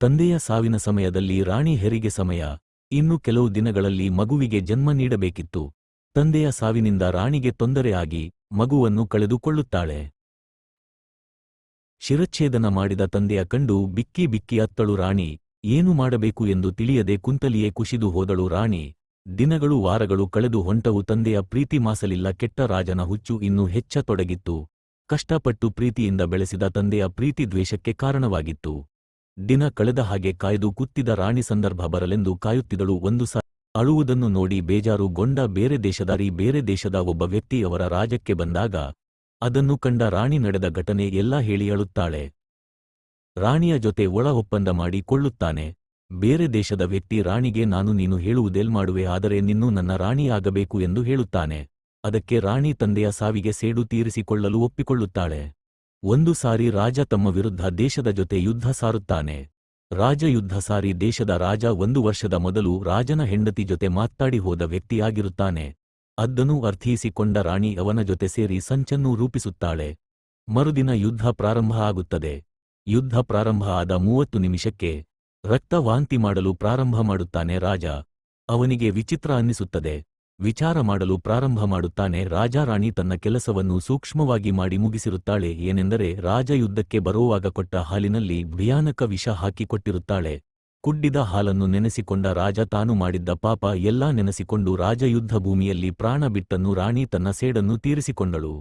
ತಂದೆಯ ಸಾವಿನ ಸಮಯದಲ್ಲಿ ರಾಣಿ ಹೆರಿಗೆ ಸಮಯ, ಇನ್ನು ಕೆಲವು ದಿನಗಳಲ್ಲಿ ಮಗುವಿಗೆ ಜನ್ಮ ನೀಡಬೇಕಿತ್ತು. ತಂದೆಯ ಸಾವಿನಿಂದ ರಾಣಿಗೆ ತೊಂದರೆ ಆಗಿ ಮಗುವನ್ನು ಕಳೆದುಕೊಳ್ಳುತ್ತಾಳೆ. ಶಿರಚ್ಛೇದನ ಮಾಡಿದ ತಂದೆಯ ಕಂಡು ಬಿಕ್ಕಿ ಬಿಕ್ಕಿ ಅತ್ತಳು ರಾಣಿ. ಏನು ಮಾಡಬೇಕು ಎಂದು ತಿಳಿಯದೆ ಕುಂತಲಿಯೇ ಕುಸಿದು ಹೋದಳು ರಾಣಿ. ದಿನಗಳು ವಾರಗಳು ಕಳೆದು ಹೊಂಟವು. ತಂದೆಯ ಪ್ರೀತಿ ಮಾಸಲಿಲ್ಲ. ಕೆಟ್ಟ ರಾಜನ ಹುಚ್ಚು ಇನ್ನೂ ಹೆಚ್ಚತೊಡಗಿತ್ತು. ಕಷ್ಟಪಟ್ಟು ಪ್ರೀತಿಯಿಂದ ಬೆಳೆಸಿದ ತಂದೆಯ ಪ್ರೀತಿ ದ್ವೇಷಕ್ಕೆ ಕಾರಣವಾಗಿತ್ತು. ದಿನ ಕಳೆದ ಹಾಗೆ ಕಾಯ್ದು ಕುತ್ತಿದ ರಾಣಿ ಸಂದರ್ಭ ಬರಲೆಂದು ಕಾಯುತ್ತಿದ್ದಳು. ಒಂದು ಸಾರಿ ಅಳುವುದನ್ನು ನೋಡಿ ಬೇಜಾರುಗೊಂಡ ಬೇರೆ ದೇಶದ ಒಬ್ಬ ವ್ಯಕ್ತಿ ಅವರ ರಾಜ್ಯಕ್ಕೆ ಬಂದಾಗ ಅದನ್ನು ಕಂಡ ರಾಣಿ ನಡೆದ ಘಟನೆ ಎಲ್ಲ ಹೇಳಿ ಅಳುತ್ತಾಳೆ. ರಾಣಿಯ ಜೊತೆ ಒಳ ಒಪ್ಪಂದ ಮಾಡಿ ಕೊಳ್ಳುತ್ತಾನೆ. ಬೇರೆ ದೇಶದ ವ್ಯಕ್ತಿ ರಾಣಿಗೆ ನಾನು ನೀನು ಹೇಳುವುದೇಲ್ ಮಾಡುವೆ, ಆದರೆ ನಿನ್ನೂ ನನ್ನ ರಾಣಿಯಾಗಬೇಕು ಎಂದು ಹೇಳುತ್ತಾನೆ. ಅದಕ್ಕೆ ರಾಣಿ ತಂದೆಯ ಸಾವಿಗೆ ಸೇಡು ತೀರಿಸಿಕೊಳ್ಳಲು ಒಪ್ಪಿಕೊಳ್ಳುತ್ತಾಳೆ. ಒಂದು ಸಾರಿ ರಾಜ ತಮ್ಮ ವಿರುದ್ಧ ದೇಶದ ಜೊತೆ ಯುದ್ಧ ಸಾರುತ್ತಾನೆ. ರಾಜ ಯುದ್ಧ ಸಾರಿ ದೇಶದ ರಾಜ 1 ವರ್ಷದ ಮೊದಲು ರಾಜನ ಹೆಂಡತಿ ಜೊತೆ ಮಾತಾಡಿ ಹೋದ ವ್ಯಕ್ತಿಯಾಗಿರುತ್ತಾನೆ. ಅದನ್ನು ಅರ್ಥೈಸಿಕೊಂಡ ರಾಣಿ ಅವನ ಜೊತೆ ಸೇರಿ ಸಂಚನ್ನು ರೂಪಿಸುತ್ತಾಳೆ. ಮರುದಿನ ಯುದ್ಧ ಪ್ರಾರಂಭ ಆಗುತ್ತದೆ. ಯುದ್ಧ ಪ್ರಾರಂಭ ಆದ 30 ನಿಮಿಷಕ್ಕೆ ರಕ್ತ ವಾಂತಿ ಮಾಡಲು ಪ್ರಾರಂಭ ಮಾಡುತ್ತಾನೆ ರಾಜ. ಅವನಿಗೆ ವಿಚಿತ್ರ ಅನ್ನಿಸುತ್ತದೆ. ವಿಚಾರ ಮಾಡಲು ಪ್ರಾರಂಭ ಮಾಡುತ್ತಾನೆ. ರಾಜಾರಾಣಿ ತನ್ನ ಕೆಲಸವನ್ನು ಸೂಕ್ಷ್ಮವಾಗಿ ಮಾಡಿ ಮುಗಿಸಿರುತ್ತಾಳೆ. ಏನೆಂದರೆ ರಾಜ ಯುದ್ಧಕ್ಕೆ ಬರುವಾಗ ಕೊಟ್ಟ ಹಾಲಿನಲ್ಲಿ ಭಯಾನಕ ವಿಷ ಹಾಕಿಕೊಟ್ಟಿರುತ್ತಾಳೆ. ಕುಡ್ಡಿದ ಹಾಲನ್ನು ನೆನೆಸಿಕೊಂಡ ರಾಜ ತಾನು ಮಾಡಿದ್ದ ಪಾಪ ಎಲ್ಲಾ ನೆನೆಸಿಕೊಂಡು ರಾಜ ಯುದ್ಧ ಭೂಮಿಯಲ್ಲಿ ಪ್ರಾಣ ಬಿಟ್ಟನ್ನು ರಾಣಿ ತನ್ನ ಸೇಡನ್ನು ತೀರಿಸಿಕೊಂಡಳು.